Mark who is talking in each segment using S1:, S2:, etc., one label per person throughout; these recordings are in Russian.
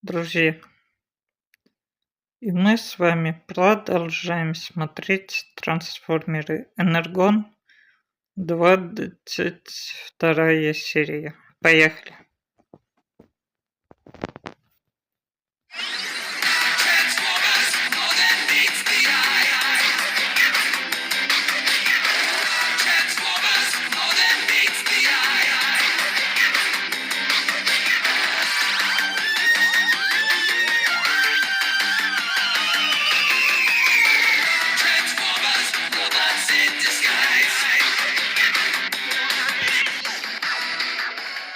S1: Друзья, и мы с вами продолжаем смотреть «Трансформеры Энергон», 22 серия. Поехали.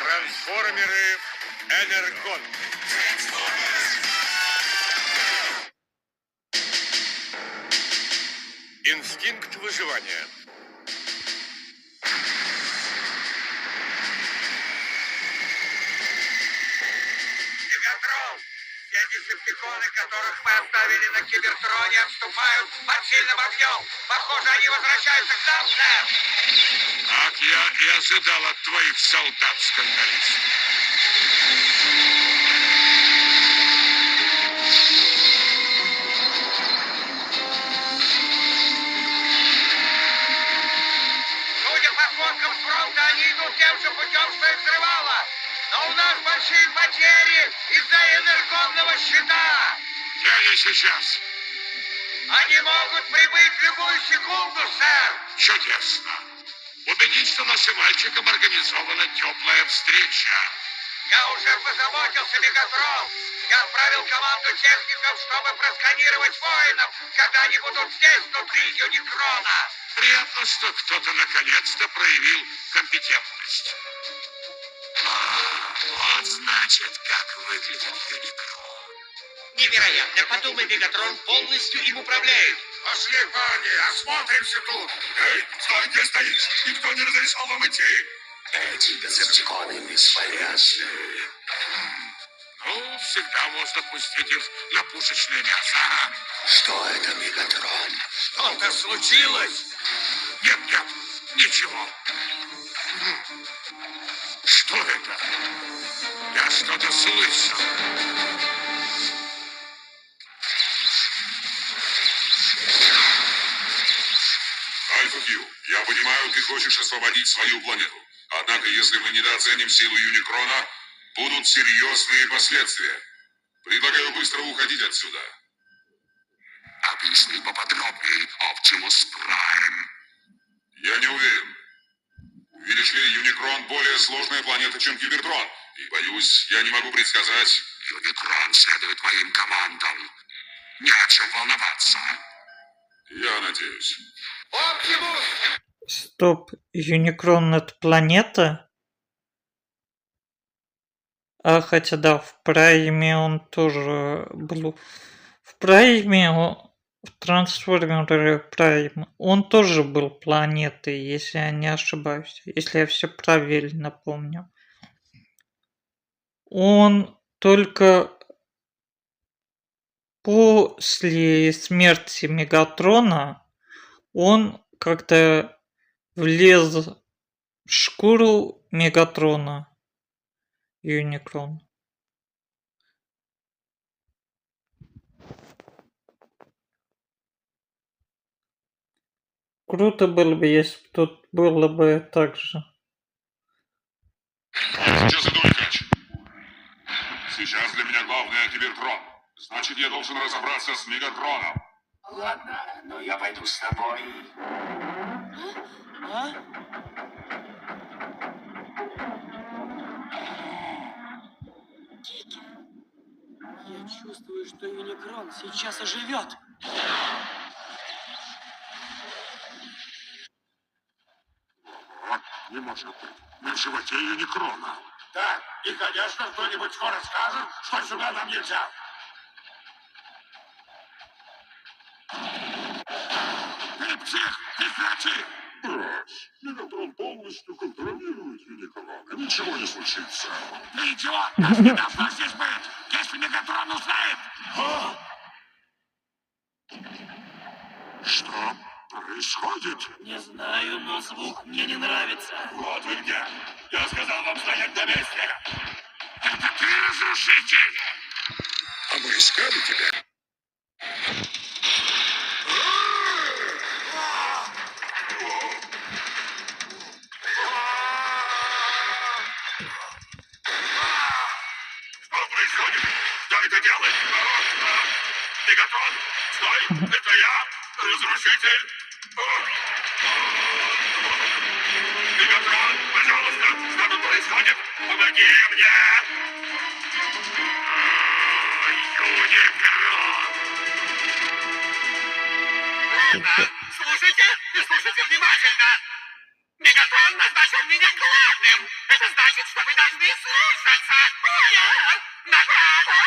S2: Трансформеры Энергон. Инстинкт выживания.
S3: Мегатрон! Те десептиконы, которых мы оставили на Кибертроне, отступают под сильным огнем. Похоже, они возвращаются к нам, сэр.
S2: Как я и ожидал от твоих солдат-скандалистов.
S3: Судя по фоткам с фронта, они идут тем же путем, что и взрывало. Но у нас большие потери из-за энергонного щита.
S2: Где они сейчас?
S3: Они могут прибыть в любую секунду, сэр.
S2: Чудесно. Убедись, что нашим мальчикам организована теплая встреча.
S3: Я уже позаботился, Мегатрон. Я отправил команду техников, чтобы просканировать воинов, когда они будут здесь, внутри Юникрона.
S2: Приятно, что кто-то наконец-то проявил компетентность. Вот значит, как выглядит Юникрон.
S3: Невероятно. Подумай, Мегатрон полностью им управляет.
S2: Пошли, парни, осмотримся тут. Эй, стой, где стоишь? Никто не разрешал вам идти.
S4: Эти дезептиконы бесполезны.
S2: Ну, всегда можно пустить их на пушечное мясо.
S4: Что это, Мегатрон?
S3: Что-то случилось?
S2: Нет, ничего. Что это? Я что-то слышал. Альфа-Кью, я понимаю, ты хочешь освободить свою планету. Однако, если мы недооценим силу Юникрона, будут серьезные последствия. Предлагаю быстро уходить отсюда. Объясни поподробнее, Оптимус Прайм. Я не уверен. Видишь ли, Юникрон более сложная планета, чем Кибертрон. И, боюсь, я не могу предсказать. Юникрон следует моим командам. Не о чем волноваться. Я надеюсь.
S3: Оптимус!
S1: Стоп, Юникрон — это планета? А хотя да, в Прайме он тоже был. В Прайме, в Трансформеры Прайм, он тоже был планетой, если я не ошибаюсь. Если я все правильно помню. Он только после смерти Мегатрона он как-то влез в шкуру Мегатрона, Юникрон. Круто было бы, если бы тут было бы так же.
S2: Сейчас иду, Лихач. Сейчас для меня главное Кибертрон. Значит, я должен разобраться с Мегатроном.
S4: Ладно, но я пойду с тобой.
S5: Кики, я чувствую, что Юникрон сейчас оживет.
S2: Не может быть. На животе Юникрона.
S4: Да, и, конечно, кто-нибудь скоро скажет, что сюда нам нельзя.
S2: Ты псих! Прекрати! Мегатрон полностью контролирует Юникрона. Ничего не случится. Ты идиот! Нас не должно здесь быть! Если Мегатрон узнает! Что происходит?
S5: Не знаю, но звук мне не нравится.
S2: Вот вы где! Я сказал вам стоять на месте! Это ты разрушитель! мы искали тебя.
S4: Что происходит? Кто это делает? Мегатрон, стой! Это я, разрушитель! Мегатрон, пожалуйста, что тут происходит? Помоги мне! Юникран! Слушайте и слушайте внимательно! Мегатрон назначил меня главным! Это значит, что вы должны слушаться! Направо!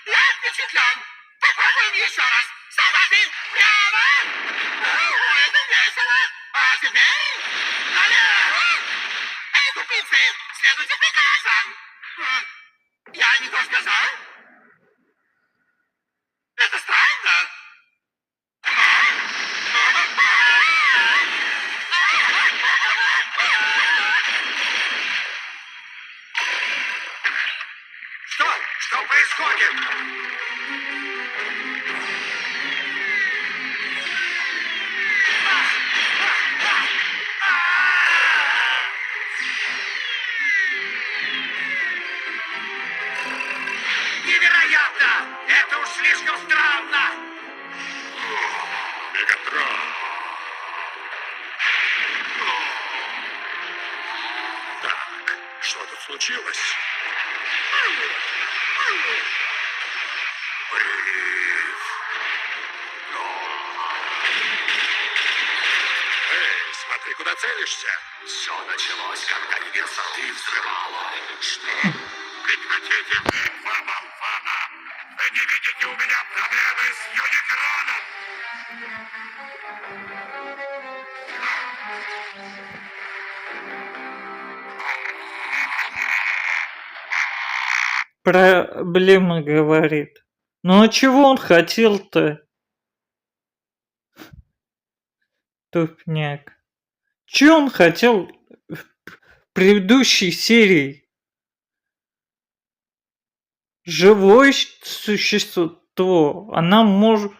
S4: Я впечатлен! Попробуем еще раз! Солдаты, прямо! Это весело! А теперь налево! Эй, тупицы, следуйте приказам! Я не то сказал? Это странно! Что происходит? Невероятно! Это уж слишком странно!
S2: Мегатрон. Так, что тут случилось? Прилив. Эй, смотри, куда целишься.
S4: Все началось, когда Юникран взрывала. Что? Прекратите битва, Малфана! Вы не видите у меня проблемы с Юникраном!
S1: Проблема, говорит. Ну а чего он хотел-то? Тупняк. Чего он хотел в предыдущей серии? Живое существо. Она может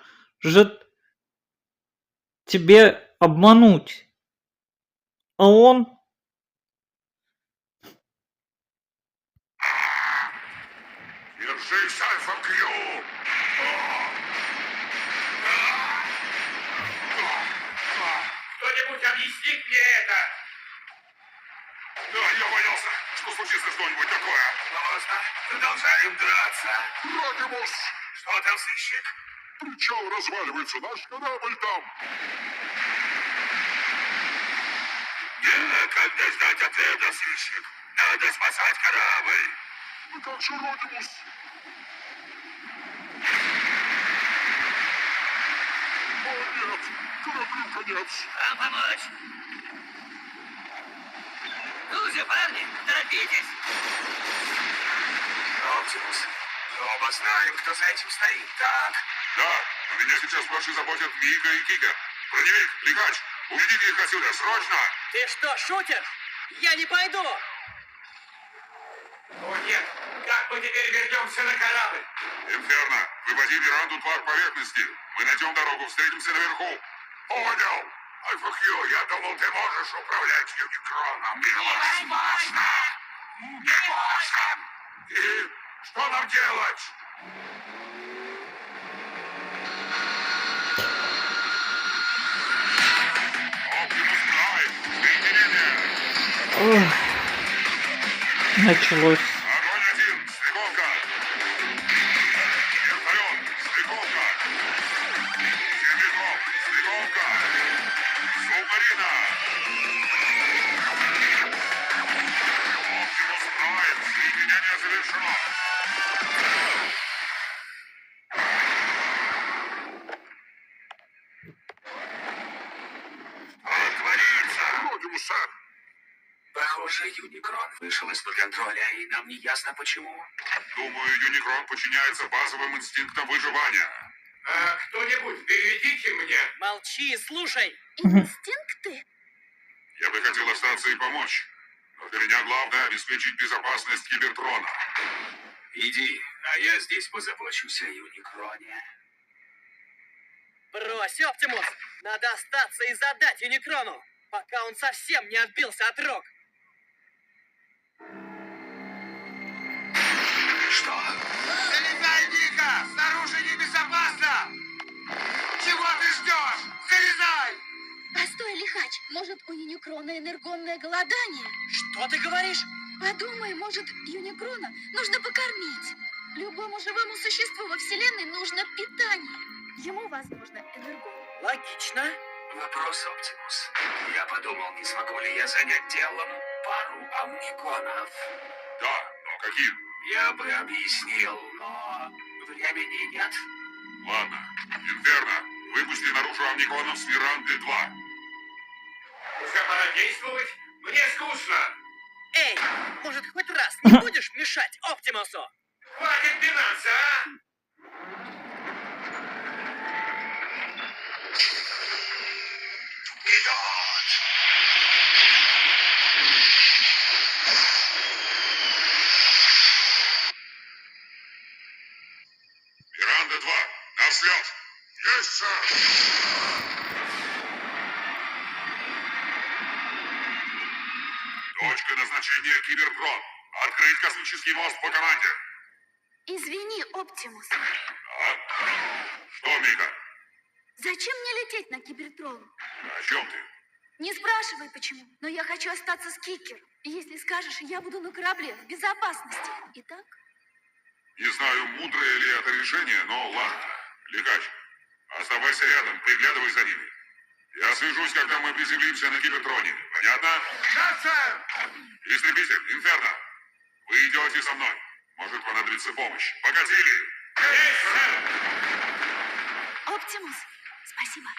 S1: тебя обмануть. А он...
S2: Держись, Альфа Кью!
S4: Кто-нибудь объяснит мне это?
S2: Да, я боялся, что случится что-нибудь такое.
S4: Ладно, продолжаем драться.
S2: Родимус!
S4: Что там, сыщик?
S2: Причал разваливается, наш корабль там.
S4: Некогда ждать ответа, сыщик. Надо спасать корабль.
S2: Ну как же, Родимус? О, нет! Кораблю конец!
S3: Вам помочь? Ну же, парни, торопитесь.
S4: Оптимус, мы оба знаем, кто за этим стоит, так?
S2: Да, но меня сейчас больше заботят Мика и Кика. Броневик, Лихач, уведите их отсюда, срочно!
S5: Ты что, шутер? Я не пойду!
S4: О нет, как мы теперь вернемся на корабль?
S2: Инферно, выводи Миранду 2 к поверхности. Мы найдем дорогу, встретимся наверху. Понял. Альфа Кью, я думал, ты можешь управлять Юникроном. Невозможно! Не можем! И что нам делать? Оптимус Прайм, соединение.
S1: Началось.
S2: Огонь 1, стыковка. Вертолет, стыковка. Землекоп, стыковка. Субмарина. Оптимус Прайм, соединение завершено.
S4: Что творится?
S2: Родимус, сэр.
S4: Похоже, Юникрон вышел из-под контроля, и нам не ясно почему.
S2: Думаю, Юникрон подчиняется базовым инстинктам выживания.
S4: Кто-нибудь, переведите мне.
S5: Молчи, слушай!
S6: Инстинкты?
S2: Я бы хотел остаться и помочь. Но для меня главное обеспечить безопасность Кибертрона.
S4: Иди, а я здесь позабочусь о Юникроне.
S5: Брось, Оптимус! Надо остаться и задать Юникрону, пока он совсем не отбился от рук.
S4: Что?
S3: Залезай, Ника! Снаружи небезопасно! Чего ты ждешь? Залезай!
S6: Постой, лихач, может, у Юникрона энергонное голодание?
S5: Что ты говоришь?
S6: Подумай, может, Юникрона нужно покормить. Любому живому существу во Вселенной нужно питание. Ему, возможно, энергон.
S5: Логично.
S4: Вопрос, Оптимус. Я подумал, не смогу ли я занять делом пару амниконов.
S2: Да, но каким?
S4: Я бы объяснил, но времени нет.
S2: Ладно. Инферно, выпусти наружу амниконов с Миранды-2.
S4: Уже пора действовать? Мне скучно.
S5: Эй, может, хоть раз не будешь мешать Оптимусу?
S4: Хватит пинаться, а? Идет!
S2: Миранда-2, на взлет! Есть, сэр! Точка назначения Кибертрон. Открыть космический мост по команде.
S6: Извини, Оптимус,
S2: Что, Мика?
S6: зачем мне лететь на Кибертрон?
S2: О чем ты?
S6: Не спрашивай, почему, но я хочу остаться с Кикер. Если скажешь, я буду на корабле в безопасности. Итак?
S2: Не знаю, мудрое ли это решение, но ладно. Лихач, оставайся рядом, приглядывай за ними. Я свяжусь, когда мы приземлимся на Кибертроне. Понятно?
S3: Да, сэр!
S2: Истребитель, Инферно, вы идете со мной. Может понадобится помощь. Покатили!
S6: Оптимус, спасибо.